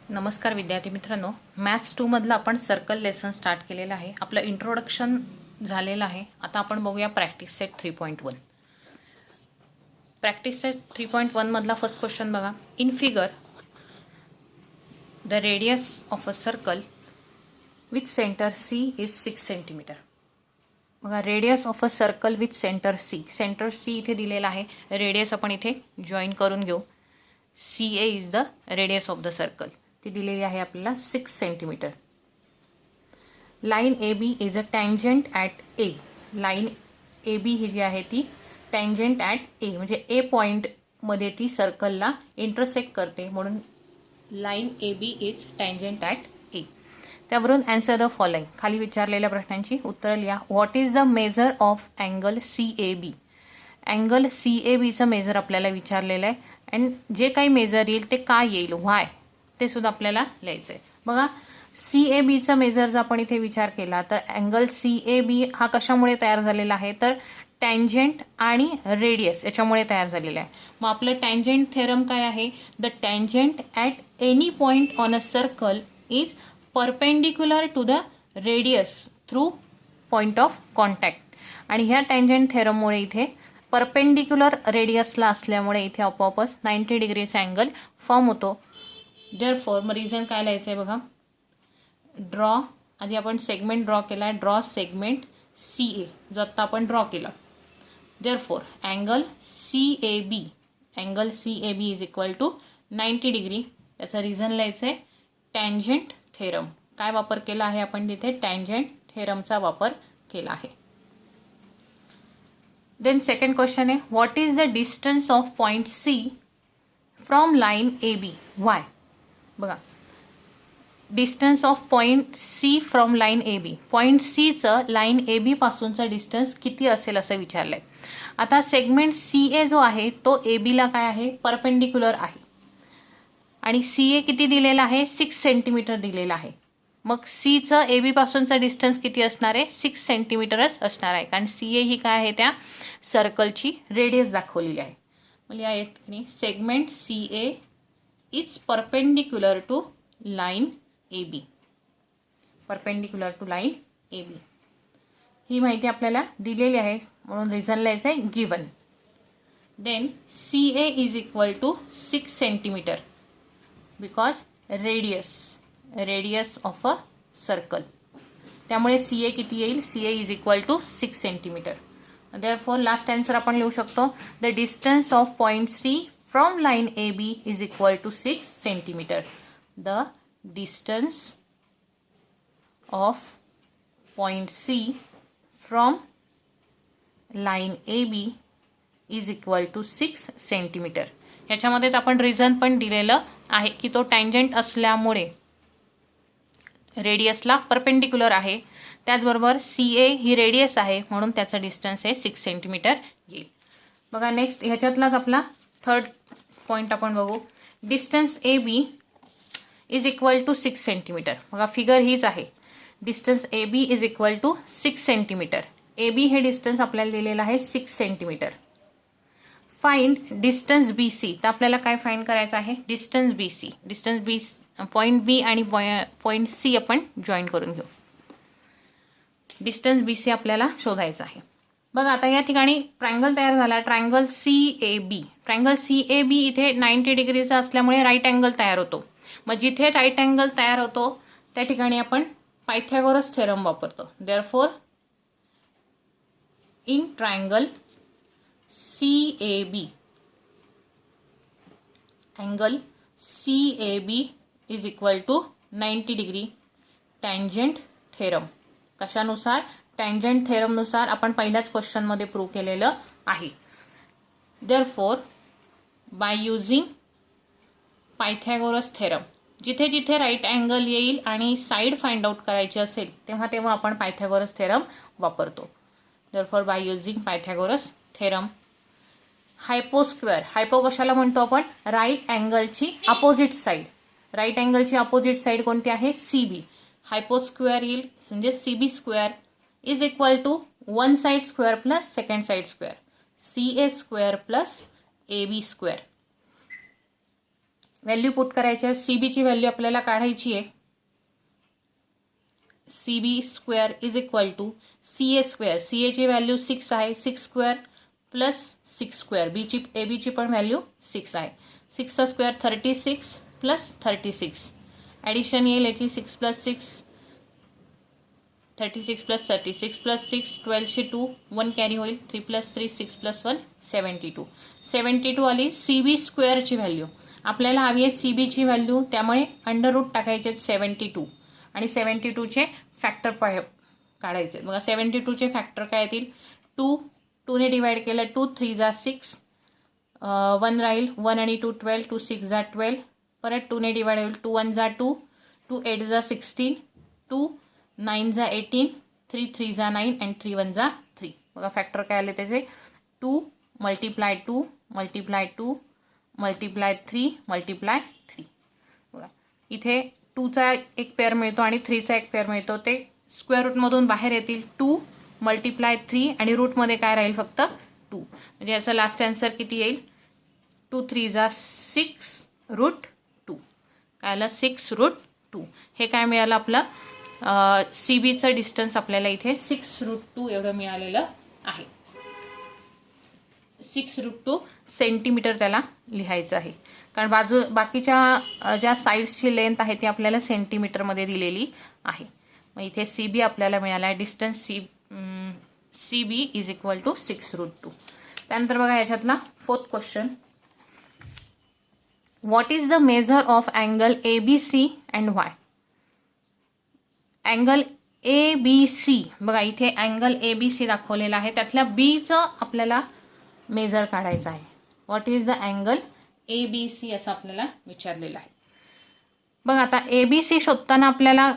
नमस्कार विद्यार्थी मित्रांनो, मॅथ्स 2 मधलं आपण सर्कल लेसन स्टार्ट केलेलं आहे. आपलं इंट्रोडक्शन झालेलं आहे. आता आपण बघूया प्रॅक्टिस सेट 3.1. प्रॅक्टिस सेट 3.1 मधला फर्स्ट क्वेश्चन बघा. In figure the radius of a circle with centre C is 6 centimetre. बघा, radius of a circle with centre C. Centre C इथे दिलेला आहे. रेडियस आपण इथे जॉईन करून घेऊ. C A is the radius of the circle. ती दिलेली आहे आपल्याला 6 centimetre. Line A B is a tangent at A. Line A B ही जी आहे ती टँजंट ॲट ए म्हणजे ए पॉईंटमध्ये ती सर्कलला इंटरसेक्ट करते, म्हणून line A B is tangent at A. त्यावरून अँसर द फॉलोइंग. खाली विचारलेल्या प्रश्नांची उत्तरं लिहा. What is the measure of angle C A B. Angle C A बीचं मेजर आपल्याला विचारलेलं आहे. अँड जे काही मेजर येईल ते काय येईल, व्हाय, ते सुद्धा आपल्याला लिहायचं आहे. बघा, सी ए बीचा मेजर जर आपण इथे विचार केला तर अँगल सी ए बी हा कशामुळे तयार झालेला आहे, तर टँजंट आणि रेडियस याच्यामुळे तयार झालेला आहे. मग आपलं टँजंट थेरम काय आहे, the tangent at any point on a circle is perpendicular to the radius through point of contact. आणि ह्या टँजंट थेरममुळे इथे परपेंडिक्युलर रेडियसला असल्यामुळे इथे आपोआपच 90 डिग्रीचा अँगल फॉर्म होतो. देअरफॉर मग रिझन काय लिहायचं आहे बघा. ड्रॉ, आधी आपण सेगमेंट ड्रॉ केला, ड्रॉ सेगमेंट सी ए जो आत्ता आपण ड्रॉ केला. Therefore angle C A B, angle C A B is equal to 90 degree. त्याचं रिझन लिहायचं आहे टँजंट थेरम. काय वापर केला आहे आपण तिथे, टँजंट थेरमचा वापर केला आहे. देन सेकंड क्वेश्चन आहे, what is the distance of point C from line A B, why. बघा, distance of point C from line A B. Point सीचं लाईन ए बी पासूनचं डिस्टन्स किती असेल असं विचारलंय. आता सेगमेंट सी ए जो आहे तो ए बीला काय आहे, परपेंडिक्युलर आहे. आणि सी ए किती दिलेला आहे, 6 सेंटीमीटर दिलेला आहे. मग सीचं ए बी पासूनचं डिस्टन्स किती असणार आहे, 6 सेंटीमीटरच असणार आहे, कारण सी ए ही काय आहे, त्या सर्कलची रेडियस दाखवलेली आहे. म्हणजे या ठिकाणी segment C A is perpendicular to line A B. Perpendicular to line A B ही माहिती आपल्याला दिलेली आहे, म्हणून रिझन लिहायचं आहे given. Then C A is equal to 6 centimetre because radius of a circle. त्यामुळे सी ए किती येईल, C A is equal to 6 centimetre. Therefore last answer आपण लिहू शकतो, the distance of point C from line A B is equal to 6 centimetre. The distance of point C from line A B is equal to 6 centimetre. याच्यामध्येच आपण reason पण दिलेलं आहे की तो टँजंट असल्यामुळे रेडियसला परपेंडिक्युलर आहे. त्याचबरोबर सी ए ही रेडियस आहे, म्हणून त्याचं डिस्टन्स हे 6 सेंटीमीटर येईल. बघा, नेक्स्ट ह्याच्यातलाच आपला थर्ड पॉईंट आपण बघू. Distance A B is equal to 6 centimetre. बघा, फिगर हीच आहे. Distance A B is equal to 6 centimetre. A B हे डिस्टन्स आपल्याला दिलेलं आहे 6 centimetre. Find distance B C. तर आपल्याला काय फाइंड करायचं आहे, distance B C. Distance B, point B आणि पॉईंट सी आपण जॉईन करून घेऊ. डिस्टन्स बी सी आपल्याला शोधायचं आहे. बघा, आता या ठिकाणी ट्रायंगल तयार झाला, triangle C A B. Triangle C A B इथे 90 डिग्रीचा असल्यामुळे राईट अँगल तयार होतो. मग जिथे राईट अँगल तयार होतो त्या ठिकाणी आपण पायथागोरस थेरम वापरतो. Therefore in triangle C A B, angle C A B is equal to 90 degree. Tangent theorem कशानुसार, टँजंट थेरमनुसार आपण पहिल्याच क्वेश्चनमध्ये प्रूव्ह केलेलं आहे. Therefore by using Pythagoras theorem, जिथे जिथे राईट अँगल येईल आणि साईड फाइंड आउट करायची असेल तेव्हा तेव्हा आपण पायथागोरस थेरम वापरतो. Therefore by using Pythagoras theorem. Hypo square, hypo कशाला म्हणतो आपण, राईट अँगलची अपोजिट साईड. राईट अँगलची अपोजिट साईड कोणती आहे, सी बी. हायपोस्क्वेअर येईल म्हणजे C B square is equal to one side square plus second side square, C A square plus A B square. Value put करायची आहे. C बीची value आपल्याला काढायची आहे. C B square is equal to C A square. C एची value 6 आहे. 6 square plus 6 square. बीची ए बीची पण व्हॅल्यू 6 आहे. 6चा स्क्वेअर 36 प्लस 36. ॲडिशन येईल याची 6 प्लस 6 36 प्लस 36 प्लस 6 12शी 2 1 कॅरी होईल. 3 प्लस 3 6 प्लस 1 72. 72 आली सी बी स्क्वेअरची व्हॅल्यू. आपल्याला हवी आहे सी बीची व्हॅल्यू, त्यामुळे अंडर रूट टाकायचे 72 आणि 72चे फॅक्टर काढायचे. बघा 72चे फॅक्टर काय येतील. 2 ने डिवाइड केलं 2 3 जा 6 1 राहील. 1 आणि 2 12 2 6 जा 12. परत 2 ने डिवाइड होईल. 2 1 जा 2 2 8 जा 16 2 9 जा 18 3 3 जा 9 आणि 3 1 जा 3. बघा फॅक्टर काय आले त्याचे. 2 मल्टिप्लाय 2 मल्टिप्लाय 2 मल्टिप्लाय 3 मल्टिप्लाय 3. बघा इथे 2चा एक पेअर मिळतो आणि 3चा एक पेअर मिळतो. ते स्क्वेअर रूटमधून बाहेर येतील. 2 मल्टिप्लाय 3 आणि रूटमध्ये काय राहील फक्त 2. म्हणजे याचा लास्ट आन्सर किती येईल. 2 3 जा 6 रूट 2. काय आलं 6 रूट 2. हे काय मिळालं आपलं सी बीचं डिस्टन्स आपल्याला इथे 6 रूट 2 एवढं मिळालेलं आहे. 6 रूट 2 सेंटीमीटर त्याला लिहायचं आहे. कारण बाकीच्या ज्या साईड्सची लेंथ आहे ती आपल्याला सेंटीमीटरमध्ये दिलेली आहे. मग इथे सी बी आपल्याला मिळाला आहे. Distance C B is equal to 6 root 2. त्यानंतर बघा याच्यातला 4th question. What is the measure of angle A B C and Y. Angle A B C. बघा इथे अँगल ए बी सी दाखवलेला आहे. त्यातल्या बीचं आपल्याला मेजर काढायचं आहे. What is the angle A B C असं आपल्याला विचारलेलं आहे. बघा आता ए बी सी शोधताना आपल्याला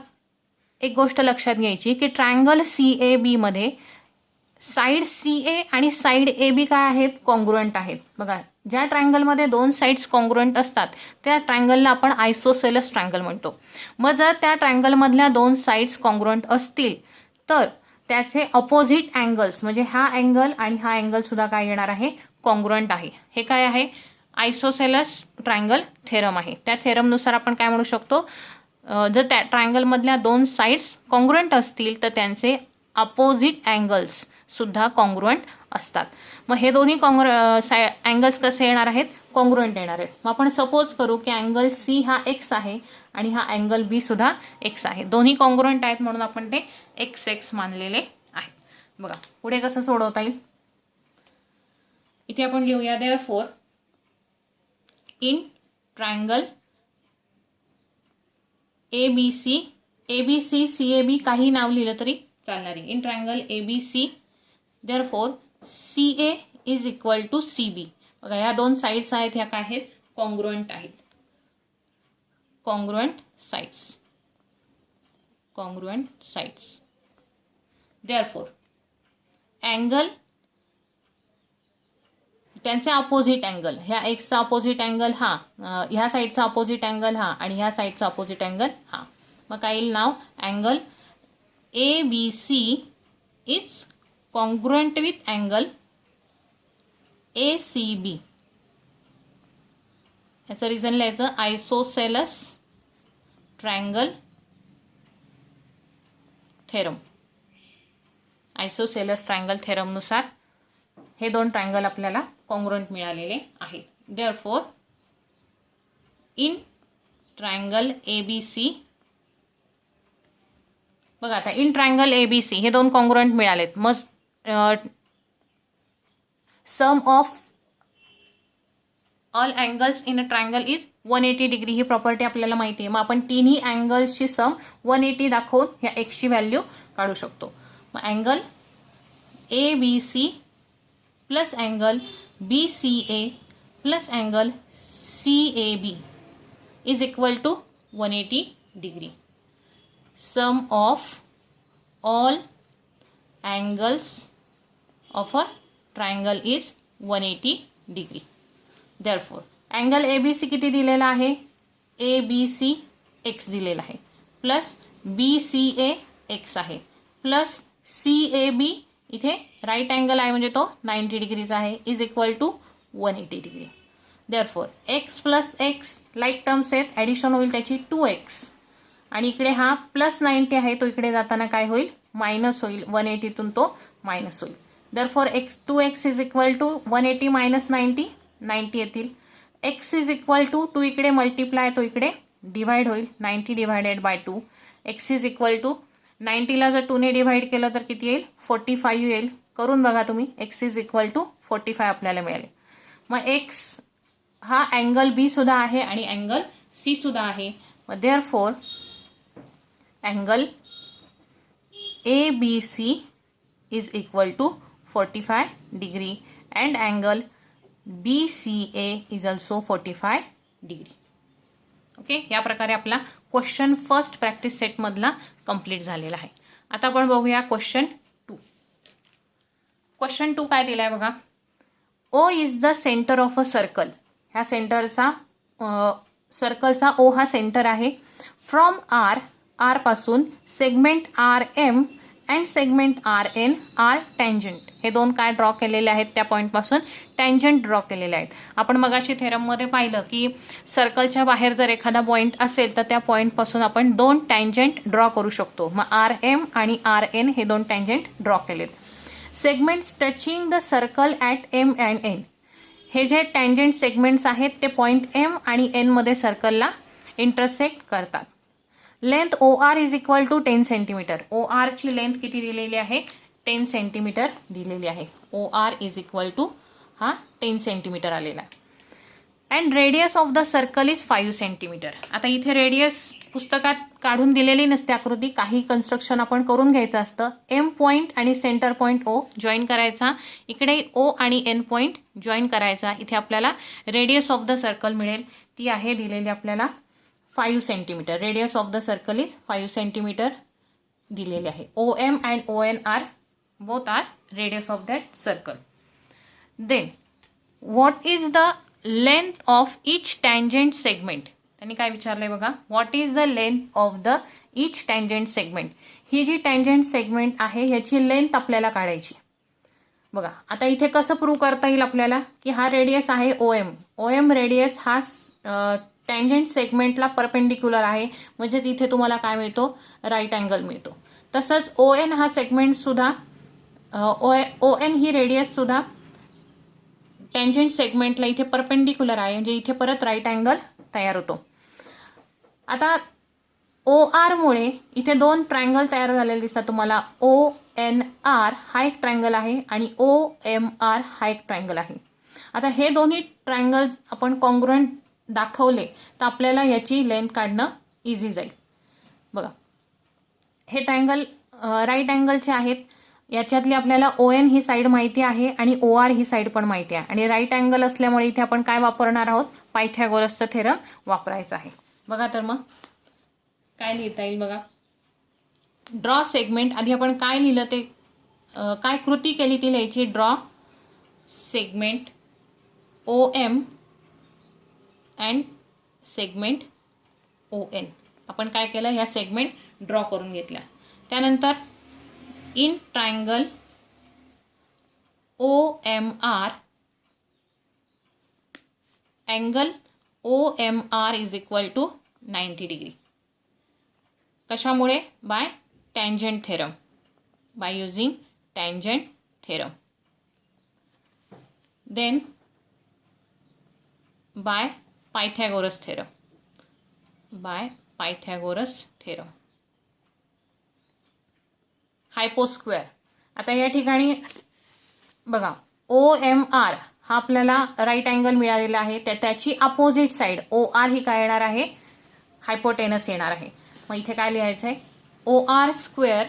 एक गोष्ट लक्षात घ्यायची की ट्रायंगल सी ए बी मध्ये साईड सी ए आणि साईड ए बी काय आहेत. कॉन्ग्रुएंट आहेत. बघा ज्या ट्रायंगलमध्ये 2 साईड्स कॉन्ग्रुएंट असतात त्या ट्रायंगलला आपण आयसोसेलस ट्रायंगल म्हणतो. मग जर त्या ट्रायंगलमधल्या 2 साईड्स कॉन्ग्रुएंट असतील तर त्याचे अपोजिट अँगल्स म्हणजे हा अँगल आणि हा अँगल सुद्धा काय येणार आहे. कॉन्ग्रुएंट आहे. हे काय आहे. आयसोसेलस ट्रायंगल थेरम आहे. त्या थेरमनुसार आपण काय म्हणू शकतो. जर त्या ट्रायंगलमधल्या 2 साईड्स कॉन्ग्रुएंट असतील तर त्यांचे अपोजिट अँगल्स सुद्धा कॉन्ग्रुएंट असतात. मग हे दोन्ही अँगल्स कसे येणार आहेत. कॉन्ग्रुएंट येणार आहेत. मग आपण सपोज करू की अँगल सी हा एक्स आहे आणि हा अँगल बी सुद्धा एक्स आहे. दोन्ही कॉन्ग्रुएंट आहेत म्हणून आपण ते एक्स एक्स मानलेले आहे. बघा पुढे कसं सोडवता येईल. इथे आपण लिहूया therefore in triangle A B C C A B काही नाव लिहिलं तरी चालणार आहे. In triangle A B C therefore C A is equal to C B. बघा ह्या 2 साईड्स आहेत ह्या काय आहेत. कॉन्ग्रुएंट आहेत. Congruent sides. देअरफॉर अँगल त्यांचे अपोजिट अँगल. ह्या एक्सचा अपोजिट अँगल हा, ह्या साईडचा अपोजिट अँगल हा आणि ह्या साईडचा अपोजिट अँगल हा. मग काय येईल नाव. Angle A B C is congruent with angle A C B. याचं रिझन लिहायचं isosceles triangle theorem. Isosceles triangle थेरमनुसार हे 2 ट्रायंगल आपल्याला कॉन्ग्रुएंट मिळालेले आहेत. Therefore in triangle A B C. बघा आता in triangle A B C हे 2 कॉन्ग्रुएंट मिळालेत. मग sum of all angles in a triangle is 180 degree. ही प्रॉपर्टी आपल्याला माहिती आहे. मग आपण तिन्ही अँगल्सची सम 180 दाखवून ह्या एक्सची व्हॅल्यू काढू शकतो. मग angle A B C plus angle B C A plus angle C A B is equal to 180 degree. Sum of all angles of a triangle is 180 degree. Therefore angle A B C किती दिलेला आहे. A B C X दिलेला आहे plus B C A X आहे plus C A B इथे right angle आहे म्हणजे तो 90 डिग्रीचा आहे is equal to 180 degree. Therefore x plus x like terms आहेत, ॲडिशन होईल त्याची 2x, आणि इकडे हा प्लस 90 आहे तो इकडे जाताना काय होईल, मायनस होईल, 180तून तो मायनस होईल. Therefore x is equal to 180 minus 90 येतील. x इज इक्वल टू 2 इकडे मल्टिप्लाय तो इकडे डिवाइड होईल, 90 divided by 2. x is equal to 90ला जर 2 ने डिवाइड केलं तर किती येईल, 45 येईल. करून बघा तुम्ही, x इज इक्वल टू 45 आपल्याला मिळाले. मग x हा अँगल बी सुद्धा आहे आणि अँगल सी सुद्धा आहे. मग therefore angle ABC is equal to 45 degree and angle BCA is also 45 degree. Okay, या प्रकारे आपला क्वेश्चन फर्स्ट प्रॅक्टिस सेट मधला कंप्लीट झालेला आहे. आता आपण बघूया क्वेश्चन 2. क्वेश्चन 2 काय दिलाय बघा. O is the centre of a circle. ह्या सेंटरचा सर्कलचा O हा सेंटर आहे. फ्रॉम आर पासून segment RM and segment RN are tangent. हे दोन काय ड्रॉ केलेले आहेत, त्या पॉईंट पासून टँजंट ड्रॉ केलेले आहेत. आपण मगाशी थेरममध्ये पाहिलं की सर्कलच्या बाहेर जर एखादा पॉईंट असेल तर त्या पॉईंट पासून आपण दोन टँजंट ड्रॉ करू शकतो. मग RM आणि RN हे दोन टँजंट ड्रॉ केलेत. Segments touching the circle at M and N. हे जे टँजंट सेगमेंट्स आहेत ते पॉईंट M आणि N मध्ये सर्कलला इंटरसेक्ट करतात. Length OR is equal to 10 centimetre. OR ची लेंथ किती दिलेली आहे, 10 सेंटीमीटर दिलेली आहे. OR इज इक्वल टू हा 10 सेंटीमीटर आलेला आहे. And radius of the circle is 5 centimetre. आता इथे रेडियस पुस्तकात काढून दिलेली नसते आकृती, काही कन्स्ट्रक्शन आपण करून घ्यायचं असतं. M पॉईंट आणि सेंटर पॉईंट O जॉईन करायचा, इकडे O आणि N पॉईंट जॉईन करायचा. इथे आपल्याला रेडियस ऑफ द सर्कल मिळेल, ती आहे दिलेली आपल्याला 5 centimetre. Radius of the circle is 5 centimetre दिलेले आहे. OM and ON are both are radius of that circle. Then what is the length of each tangent segment. त्यांनी काय विचारलंय बघा, what is the length of the each tangent segment. ही जी tangent segment आहे ह्याची लेंथ आपल्याला काढायची. बघा आता इथे कसं प्रूव्ह करता येईल आपल्याला की हा रेडियस आहे OM रेडियस हा टँजंट सेगमेंटला परपेंडिक्युलर आहे, म्हणजेच इथे तुम्हाला काय मिळतो, राईट अँगल मिळतो. तसंच ON हा सेगमेंट सुद्धा ON ही रेडियस सुद्धा टँजंट सेगमेंटला इथे परपेंडिक्युलर आहे, म्हणजे इथे परत राईट अँगल तयार होतो. आता OR मुळे इथे दोन ट्रायंगल तयार झालेले दिसतात तुम्हाला. ONR हा एक ट्रायंगल आहे आणि OMR हा एक ट्रायंगल आहे. आता हे दोन्ही ट्रायंगल आपण कॉन्ग्रुएंट दाखवले तर आपल्याला याची लेंथ काढणं इझी जाईल. बघा हे ट्रायंगल राईट अँगलचे आहेत. याच्यातली आपल्याला ON ही साईड माहिती आहे आणि OR ही साईड पण माहिती आहे, आणि राईट अँगल असल्यामुळे इथे आपण काय वापरणार आहोत, पायथागोरसचं थेरम वापरायचं आहे. बघा तर मग काय लिहिता येईल बघा. Draw segment. आधी आपण काय लिहिलं ते काय कृती केली ती लिहायची. Draw segment OM and segment ON. आपण काय केलं, ह्या सेगमेंट ड्रॉ करून घेतल्या. त्यानंतर in triangle OMR angle OMR is equal to 90 degree. कशामुळे, by tangent theorem, by using tangent theorem. Then by Pythagoras theorem, by Pythagoras theorem. Hypo square. आता या ठिकाणी बघा OMR हा आपल्याला राईट अँगल मिळालेला आहे, त्याची अपोजिट साईड OR ही काय येणार आहे, हायपोटेनस येणार आहे. मग इथे काय लिहायचं आहे, OR square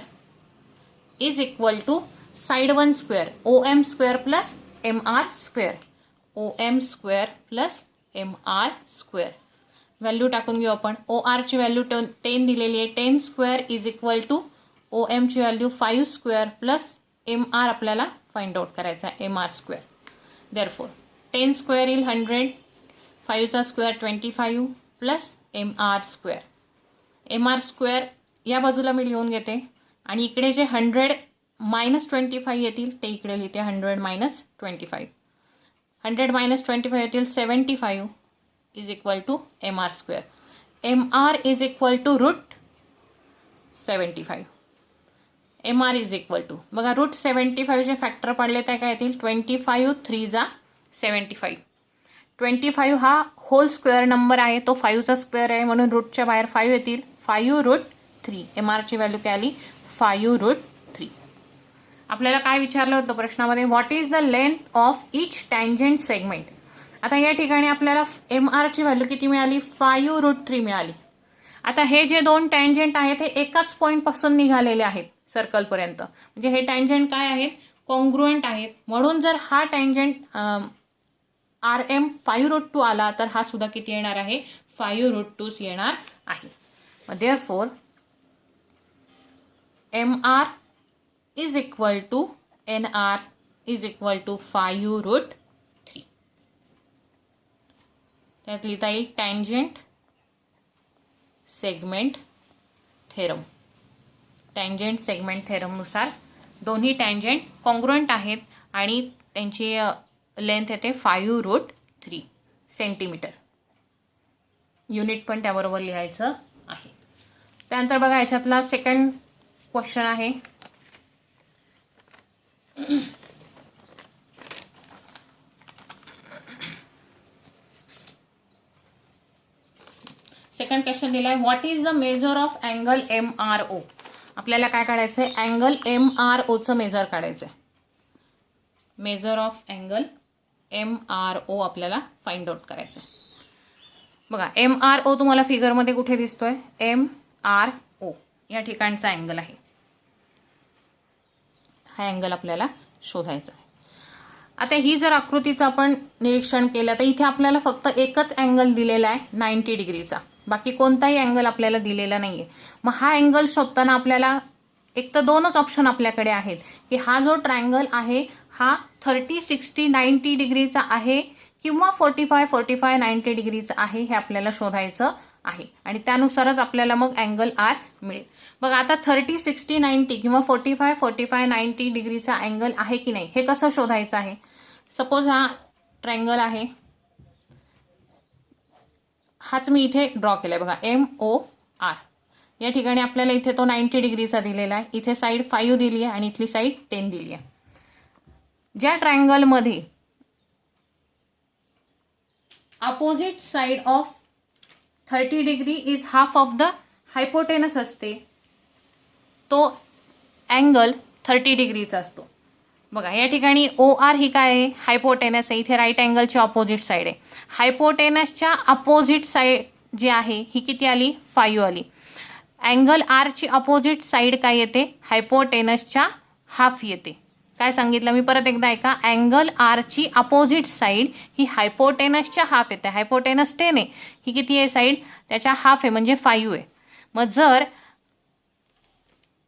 is equal to side 1 square OM square plus MR square. OM square plus MR square. Value टाकून घेऊ आपण. OR ची व्हॅल्यू 10 दिलेली आहे. 10 square is equal to OM ची व्हॅल्यू 5 स्क्वेअर प्लस MR आपल्याला फाइंड आउट करायचा आहे, MR स्क्वेअर. देअरफॉर 10 स्क्वेअर येईल 100, 5 चा square 25 plus MR square. MR square या बाजूला मी लिहून घेते आणि इकडे जे 100 - 25 येतील ते इकडे लिहिते, 100 - 25. 100 मायनस 25 येतील 75 is equal to MR². MR is equal to root 75. MR is equal to बघा रूट 75चे फॅक्टर पडले तर काय येतील 25 3 जा 75. 25 हा होल स्क्वेअर नंबर आहे, तो 5चा स्क्वेअर आहे म्हणून रूटच्या बाहेर 5 येतील. 5 रूट 3. MRची व्हॅल्यू काय आली 5 रूट 3. आपल्याला काय विचारलं होतं प्रश्नामध्ये, what is the length of each tangent segment. आता या ठिकाणी आपल्याला MRची व्हॅल्यू किती मिळाली 5 रूट 3 मिळाली. आता हे जे दोन टँजंट आहेत हे एकाच पॉईंट पासून निघालेले आहेत सर्कलपर्यंत, म्हणजे हे टँजंट काय आहेत कॉन्ग्रुएंट आहेत. म्हणून जर हा टँजंट RM 5 रूट 2 आला तर हा सुद्धा किती येणार आहे 5 रूट 2 येणार आहे. Therefore MR is equal to NR is equal to 5 root 3. त्यात लिहिता येईल tangent segment theorem. Tangent segment थेरमनुसार दोन्ही टँजंट कॉन्ग्रुएंट आहेत आणि त्यांची लेंथ येते 5 रूट 3 सेंटीमीटर. युनिट पण त्याबरोबर लिहायचं आहे. त्यानंतर बघा याच्यातला सेकंड क्वेश्चन आहे. सेकंड क्वेश्चन दिलाय, what is the measure of angle MRO. आपल्याला काय काढायचंय अँगल MROचं मेजर काढायचंय. मेजर ऑफ अँगल MRO आपल्याला फाइंड आउट करायचंय. बघा MRO तुम्हाला फिगरमध्ये कुठे दिसतोय MRO या ठिकाणचा अँगल आहे. हा अँगल आपल्याला शोधायचा आहे. आता ही जर आकृतीचं आपण निरीक्षण केलं तर इथे आपल्याला फक्त एकच अँगल दिलेला आहे 90 डिग्रीचा, बाकी कोणताही अँगल आपल्याला दिलेला नाहीये. मग हा अँगल शोधताना आपल्याला एक तर दोनच ऑप्शन आपल्याकडे आहेत की हा जो ट्रायंगल आहे हा 30 60 90 डिग्रीचा आहे किंवा 45 45 90 डिग्रीचा आहे, हे आपल्याला शोधायचं आहे आणि त्यानुसारच आपल्याला मग अँगल R मिळेल. बघा आता 30 60 90 किंवा 45 45 90 डिग्रीचा अँगल आहे की नाही हे कसं शोधायचं आहे. सपोज हा ट्रायंगल आहे, हाच मी इथे ड्रॉ केलाय बघा MOR. या ठिकाणी आपल्याला इथे तो 90 डिग्रीचा दिलेला आहे, इथे साईड 5 दिली आहे आणि इथली साईड 10 दिली आहे. ज्या ट्रायंगल मध्ये opposite side of 30 degree is half of the hypotenuse असते तो अँगल 30 डिग्रीचा असतो. बघा या ठिकाणी OR ही काय आहे हायपोटेनस आहे, इथे राईट अँगलची ऑपोजिट साइड आहे. हायपोटेनसच्या अपोजिट साइड जी आहे ही किती आली 5 आली. अँगल R ची अपोजिट साइड काय येते हायपोटेनसच्या हाफ येते. काय सांगितलं मी परत एकदा ऐका, अँगल R ची अपोजिट साइड ही हायपोटेनसच्या हाफ येते. हायपोटेनस 10 आहे, ही किती आहे साइड त्याच्या हाफ आहे म्हणजे 5 आहे. मग जर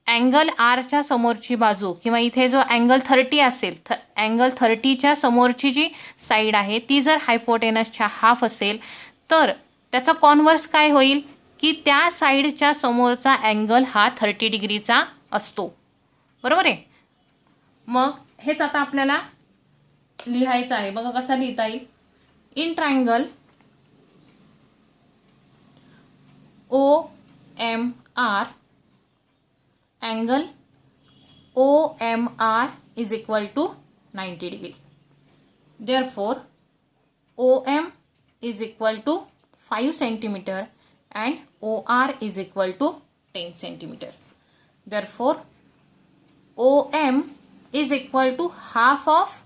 अँगल आरच्या समोरची बाजू किंवा इथे जो अँगल 30 असेल, अँगल 30च्या समोरची जी साइड आहे ती जर हायपोटेनसच्या हाफ असेल तर त्याचा कॉन्व्हर्स काय होईल की त्या साइडच्या समोरचा अँगल हा 30 डिग्रीचा असतो. बरोबर आहे. मग हेच आता आपल्याला लिहायचं आहे. बघा कसा लिहिता येईल. In triangle OMR angle OMR is equal to 90 degree. Therefore, OM is equal to 5 centimeter and OR is equal to 10 centimeter. Therefore, OM is equal to half of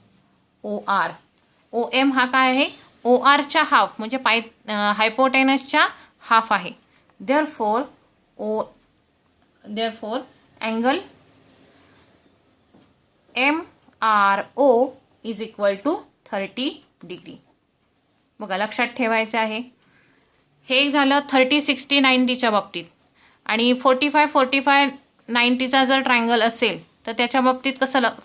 OR. OM हा काय आहे OR च्या half म्हणजे हायपोटेनसच्या half आहे. Therefore, angle MRO is equal to 30 degree. बघा लक्षात ठेवायचं आहे. हे झालं 30 60 90च्या बाबतीत आणि 45 45 90चा जर ट्रायंगल असेल तर त्याच्या बाबतीत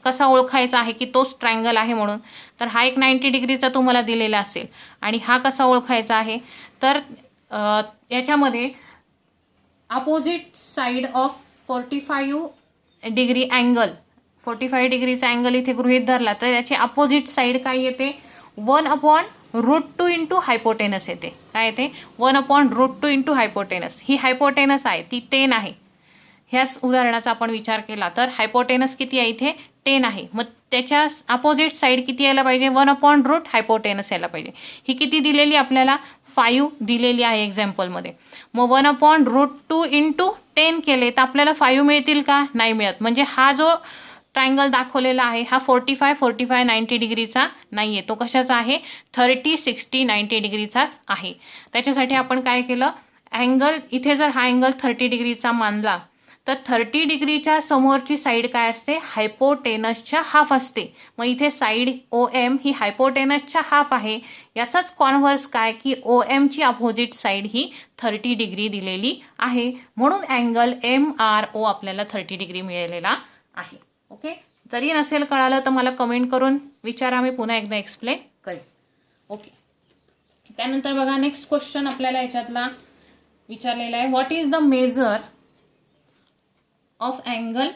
कसा ओळखायचा आहे की तोच ट्रायंगल आहे म्हणून. तर हा एक 90 डिग्रीचा तुम्हाला दिलेला असेल आणि हा कसा ओळखायचा आहे तर याच्यामध्ये opposite side of 45 degree angle 45 डिग्रीचा अँगल इथे गृहीत धरला तर याची अपोजिट साइड काय येते 1/√2 इंटू हायपोटेनस येते. काय येते? 1/√2 इंटू हायपोटेनस. ही हायपोटेनस आहे, ती 10 आहे. ह्याच उदाहरणाचा आपण विचार केला तर हायपोटेनस किती आहे इथे? 10 आहे. मग त्याच्या अपोजिट साईड किती यायला पाहिजे? 1/√, हायपोटेनस यायला पाहिजे. ही किती दिलेली आपल्याला? 5 दिलेली आहे एक्झाम्पलमध्ये. मग 1/√2 इंटू 10 केले तर आपल्याला 5 मिळतील का? नाही मिळत. म्हणजे हा जो ट्रायंगल दाखवलेला आहे हा 45, 45, 90 डिग्रीचा नाही आहे. तो कशाचा आहे? 30, 60, 90 डिग्रीचाच आहे. त्याच्यासाठी आपण काय केलं? अँगल इथे जर हा अँगल 30 डिग्रीचा मानला तर 30 डिग्रीच्या समोरची साईड काय असते? हायपोटेनसच्या हाफ असते. मग इथे साईड OM ही हायपोटेनसच्या हाफ आहे. याचाच कॉन्व्हर्स काय की OM ची अपोजिट साईड ही 30 डिग्री दिलेली आहे. म्हणून अँगल MRO आपल्याला 30 डिग्री मिळालेला आहे. ओके, जरी नसेल कळालं तर मला कमेंट करून विचारा, मी पुन्हा एकदा एक्सप्लेन करेन. ओके, त्यानंतर बघा नेक्स्ट क्वेश्चन आपल्याला याच्यातला विचारलेला आहे. What is the measure of angle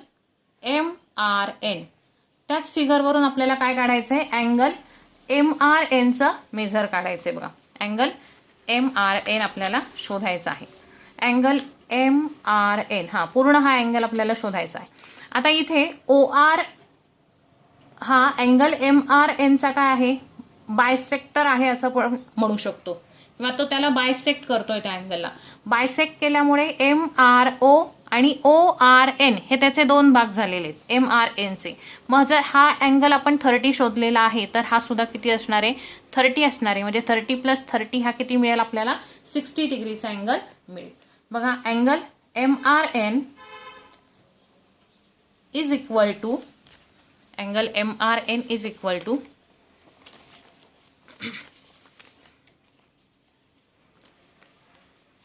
MRN? त्याच फिगरवरून आपल्याला काय काढायचं आहे? अँगल MRNचं मेजर काढायचं आहे. बघा, अँगल MRN आपल्याला शोधायचा आहे. अँगल MRN, हा पूर्ण हा अँगल आपल्याला शोधायचा आहे. आता इथे OR हा अँगल MRNचा काय आहे? बायसेक्टर आहे असं म्हणू शकतो, किंवा तो त्याला बायसेक्ट करतोय त्या अँगलला. बायसेक्ट केल्यामुळे MRO आणि ORN हे त्याचे दोन भाग झालेले आहेत MRNचे. मग जर हा अँगल आपण 30 शोधलेला आहे तर हा सुद्धा किती असणार आहे? 30 असणार आहे. म्हणजे 30 + 30 हा किती मिळेल आपल्याला? 60 डिग्रीचा अँगल मिळेल. बघा, angle MRN is equal to angle MRN is equal to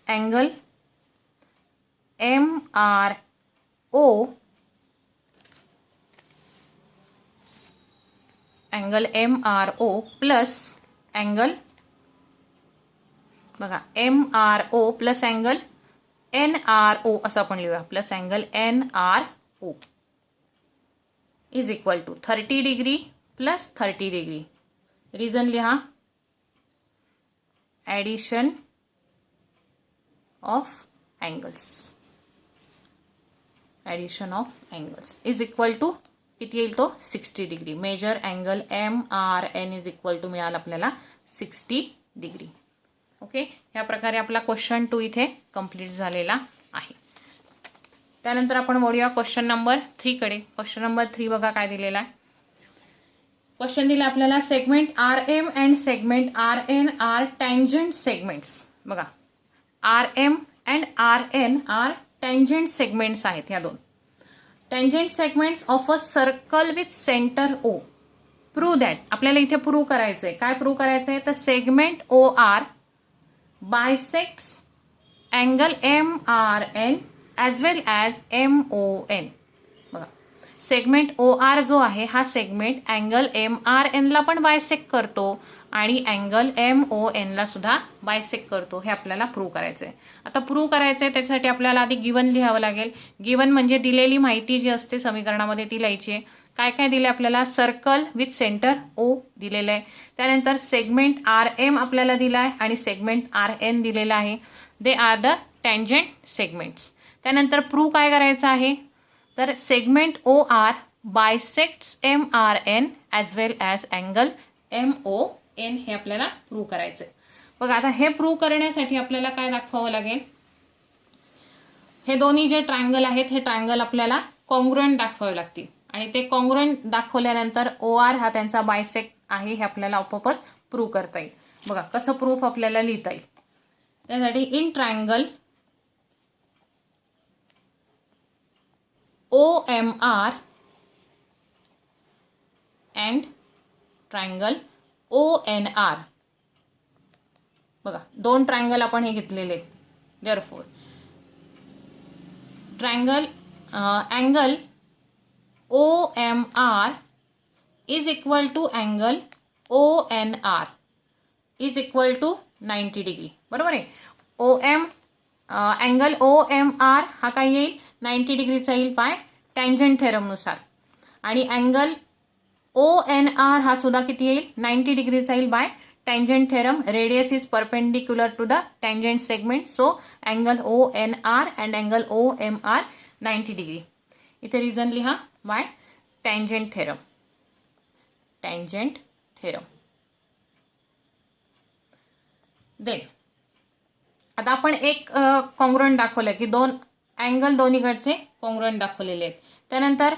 angle MRO plus angle, बघा MRO प्लस अँगल NRO असं आपण लिहूया. Plus angle NRO is equal to 30 degree plus 30 degree. Reason लिहा, addition of angles. Addition of angles is equal to किती येईल तो? 60 degree. Measure angle MRN is equal to मिळाला आपल्याला 60 डिग्री. ओके, या प्रकारे आपला क्वेश्चन 2 इथे कंप्लीट झालेला आहे. त्यानंतर आपण वळूया क्वेश्चन नंबर 3 कडे. क्वेश्चन नंबर 3 बघा काय दिलेला आहे. क्वेश्चन दिला आपल्याला, segment RM and segment RN are tangent segments. बघा, RM and RN are tangent segments आहेत. ह्या दोन tangent segments of a circle with centre O. Prove that. आपल्याला इथे प्रूव्ह करायचंय. काय प्रूव्ह करायचंय? तर segment OR bisects angle MRN as well as MON. बघा, सेगमेंट OR जो आहे हा सेगमेंट अँगल MRN ला पण बायसेक्ट करतो आणि अँगल MON ला सुद्धा बायसेक्ट करतो. हे आपल्याला प्रूव्ह करायचंय. आता प्रूव्ह करायचंय त्याच्यासाठी आपल्याला आधी गिवन लिहावं लागेल. गिवन म्हणजे दिलेली माहिती जी असते समीकरणामध्ये ती लिहायची आहे. काय काय दिले आपल्याला? सर्कल विथ सेंटर O दिलेलं आहे. त्यानंतर सेगमेंट RM आपल्याला दिला आहे आणि सेगमेंट RN दिलेला आहे. They are the tangent segments. त्यानंतर प्रूव्ह काय करायचं आहे? तर segment OR बायसेक्ट्स MRN as well as angle MON हे आपल्याला प्रूव्ह करायचंय. बघा, आता हे प्रूव्ह करण्यासाठी आपल्याला काय दाखवावं लागेल? हे दोन्ही जे ट्रायंगल आहेत हे ट्रायंगल आपल्याला कॉन्ग्रुएंट दाखवावे लागतील. आणि ते कॉन्ग्रुएंट दाखवल्यानंतर OR हा त्यांचा बायसेक्ट आहे हे आपल्याला आपोआपच प्रूव्ह करता येईल. बघा कसं प्रूफ आपल्याला लिहिता येईल. त्यासाठी in triangle OMR and triangle ONR. बघा, दोन ट्रायंगल आपण हे घेतलेले आहेत. Therefore triangle angle OMR is equal to angle ONR is equal to 90 degree. बरोबर आहे. अँगल OMR हा काय येईल? 90 डिग्रीचा येईल बाय टँजंट थेरमनुसार. आणि अँगल ONR हा सुद्धा किती येईल 90 डिग्रीचा येईल by tangent theorem. Radius is perpendicular to the tangent segment, so angle ONR and angle OMR 90 degree. इथे रिझन लिहा by tangent theorem. Tangent theorem. Then आता आपण एक कॉंग्रुएंट दाखवलं की दोन अँगल दोन्हीकडचे कॉंग्रुएंट दाखवलेले आहेत. त्यानंतर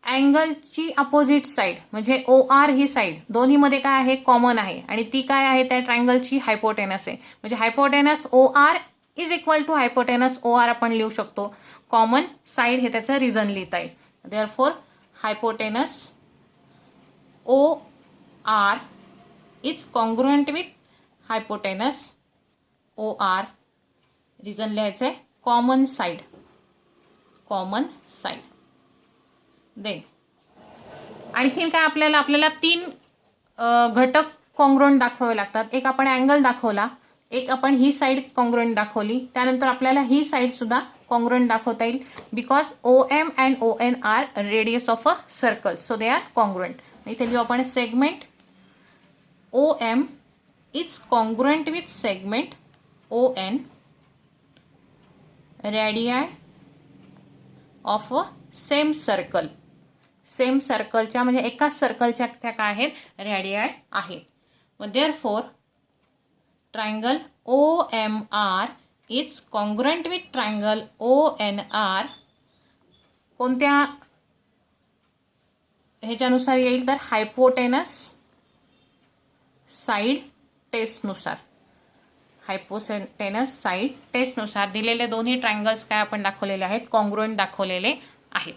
अँगलची अपोजिट साइड म्हणजे OR ही साइड दोन्हीमध्ये काय आहे कॉमन आहे आणि ती काय आहे त्या ट्रायंगलची हायपोटेनस आहे. म्हणजे hypotenuse OR is equal to hypotenuse OR आपण लिहू शकतो. कॉमन साइड हे त्याचं रिझन लिहिता येईल. Therefore hypotenuse OR is congruent with hypotenuse OR. Reason लिहायचं आहे common side. Common side. Then आणखीन काय आपल्याला तीन घटक कॉंग्रुएंट दाखवावे लागतात. एक आपण अँगल दाखवला, एक आपण ही साइड कॉंग्रुएंट दाखवली, त्यानंतर आपल्याला ही साइड सुद्धा कॉंग्रुएंट दाखवता येईल because OM and ON are radius of a circle, so they are congruent. इथे लिहू आपण segment OM is congruent with segment ON radii of a same circle. Same सर्कलच्या म्हणजे एकाच सर्कलच्या त्या काय आहेत रेडियाई आहेत. मग therefore triangle OMR is congruent with triangle ONR. कोणत्या ह्याच्यानुसार येईल तर हायपोटेनस साइड टेस्टनुसार. हायपोटेनस साइड टेस्टनुसार दिलेले दोन्ही ट्रायंगल्स काय आपण दाखवलेले आहेत कॉंग्रुएंट दाखवलेले आहेत.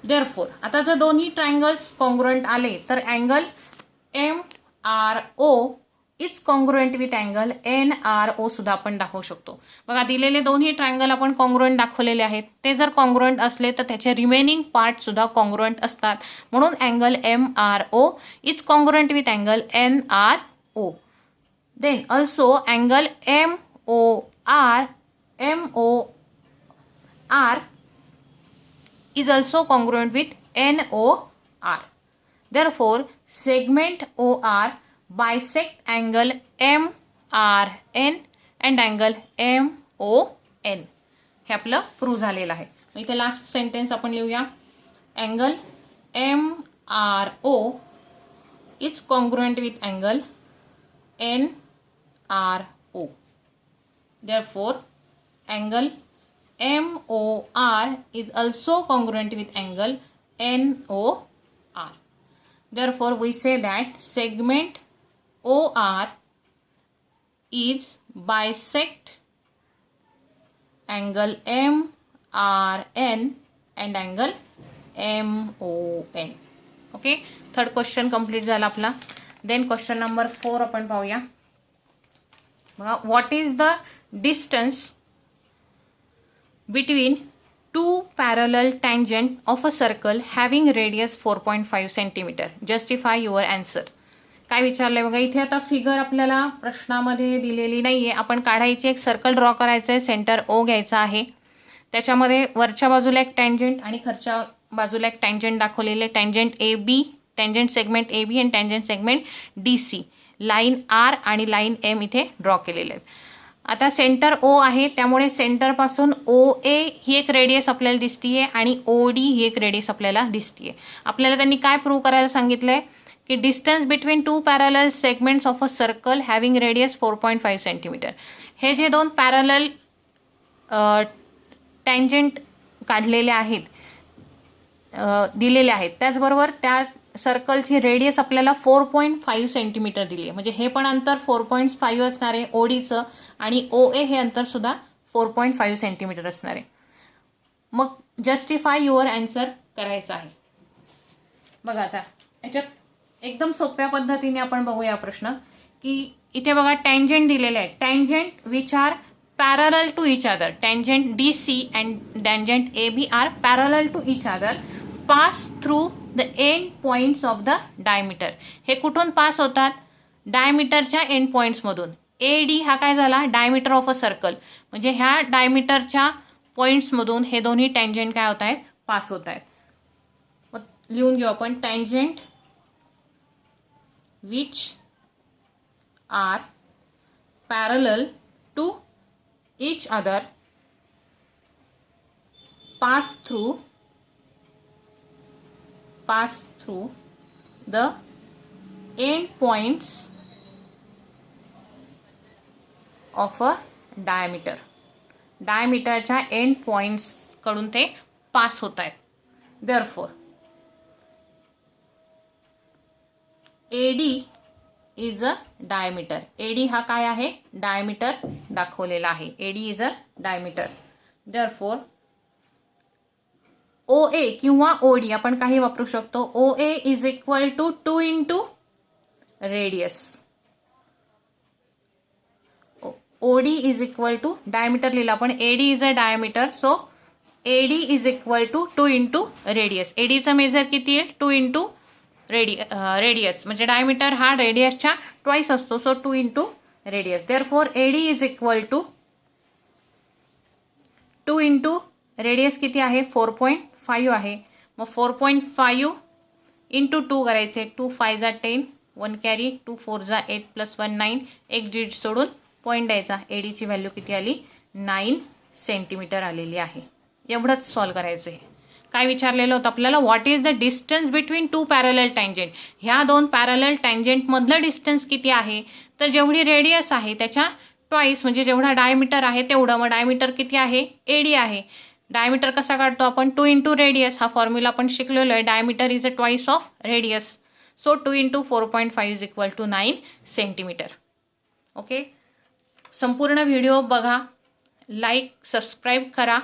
देअरफॉर आता जर दोन्ही ट्रायंगल्स कॉंग्रुएंट आले तर angle MRO is congruent with angle NRO सुद्धा आपण दाखवू शकतो. बघा दिलेले दोन्ही ट्रायंगल आपण कॉंग्रुएंट दाखवलेले आहेत. ते जर कॉंग्रुएंट असले तर त्याचे रिमेनिंग पार्ट सुद्धा कॉंग्रुएंट असतात. म्हणून angle MRO is congruent with angle NRO. Then also angle MOR is also congruent with NOR. Therefore, segment OR bisect angle MRN and angle MON. हे आपलं प्रूव्ह झालेलं आहे. इथे लास्ट सेंटेन्स आपण लिहूया. Angle MRO is congruent with angle NRO. Therefore, angle MOR is also congruent with angle NOR. Therefore, we say that segment OR is bisect angle MRN and angle MON. Okay, third question complete झाला आपला. Then question number 4 आपण पाहूया. बघा, what is the distance between two parallel tangent of a circle having radius 4.5 cm. Justify your answer. काय विचारलंय बघा इथे. आता फिगर आपल्याला प्रश्नामध्ये दिलेली नाहीये. आपण काढायची एक सर्कल ड्रॉ करायचं आहे. सेंटर O घ्यायचा आहे. त्याच्यामध्ये वरच्या बाजूला एक टँजंट आणि खालच्या बाजूला एक टँजंट दाखवलेले. Tangent AB, tangent segment AB आणि tangent segment DC. Line R आणि लाईन M इथे ड्रॉ केलेले आहेत. आता सेंटर O आहे त्यामुळे सेंटर पासून OA ही एक रेडियस आपल्याला दिसतीये आणि OD ही एक रेडियस आपल्याला दिसतीये. आपल्याला त्यांनी काय प्रूव्ह करायला सांगितलंय की distance between two parallel segments of a circle having radius 4.5 centimetre. हे जे दोन पॅरलल टँजंट काढलेले आहेत दिलेले आहेत त्याचबरोबर त्या सर्कलची रेडियस आपल्याला 4.5 सेंटीमीटर दिली आहे. म्हणजे हे पण अंतर 4.5 असणार आहे ODचं आणि OA हे अंतर सुद्धा 4.5 सेंटीमीटर असणार आहे. मग जस्टिफाय युअर आन्सर करायचं आहे. बघा आता याच्यात एकदम सोप्या पद्धतीने आपण बघूया प्रश्न की इथे बघा टँजंट दिलेले आहे. Tangent which are parallel to each other. Tangent DC and tangent AB are parallel to each other pass through the end points of the diameter. हे कुठून पास होतात डायमीटरच्या एंड पॉइंट्स मधून. AD हा काय झाला डायमीटर ऑफ अ सर्कल. म्हणजे ह्या डायमीटरच्या पॉइंट्स मधून हे दोन्ही टँजंट काय होत आहेत पास होत आहेत. लिहून घेऊ आपण. Tangent which are parallel to each other pass through the end points of a diameter. डायमीटरच्या एंड पॉइंट्स कडून ते पास होत आहेत. therefore AD is a diameter. AD हा काय आहे? डायमीटर दाखवलेला आहे. AD is a diameter. Therefore OA किंवा OD आपण काही वापरू शकतो. OA is equal to 2 into radius. OD is equal to diameter लिहिला आपण. AD is a diameter. So AD is equal to 2 into radius. एडीचा मेजर किती आहे? 2 इंटू रेडियस. म्हणजे डायमीटर हा रेडियसच्या ट्वाइस असतो. So 2 into radius. Therefore AD is equal to 2 into radius किती आहे? 4.5 आहे. मग 4.5 इंटू 2 करायचे. 2 5 जा 10, 1 कॅरी, 2 4 जा 8 प्लस 1 9. एक डिजिट सोडून पॉईंट द्यायचा. एडीची व्हॅल्यू किती आली? 9 सेंटीमीटर आलेली आहे. एवढंच सॉल्व करायचं आहे. काय विचारलेलं होतं आपल्याला? What is the distance between two parallel tangent. ह्या दोन पॅरलल टँजेंट मधलं डिस्टन्स किती आहे? तर जेवढी रेडियस आहे त्याच्या ट्वाइस, म्हणजे जेवढा डायमीटर आहे तेवढं. मग डायमीटर किती आहे? AD आहे. डायमीटर कसा काढतो आपण? 2 इंटू रेडियस. हा फॉर्म्युला आपण शिकलेलो आहे. Diameter is a twice of radius. So 2 into 4.5 is equal to 9 centimetre. Okay. संपूर्ण व्हिडिओ बघा, लाईक सबस्क्राईब करा.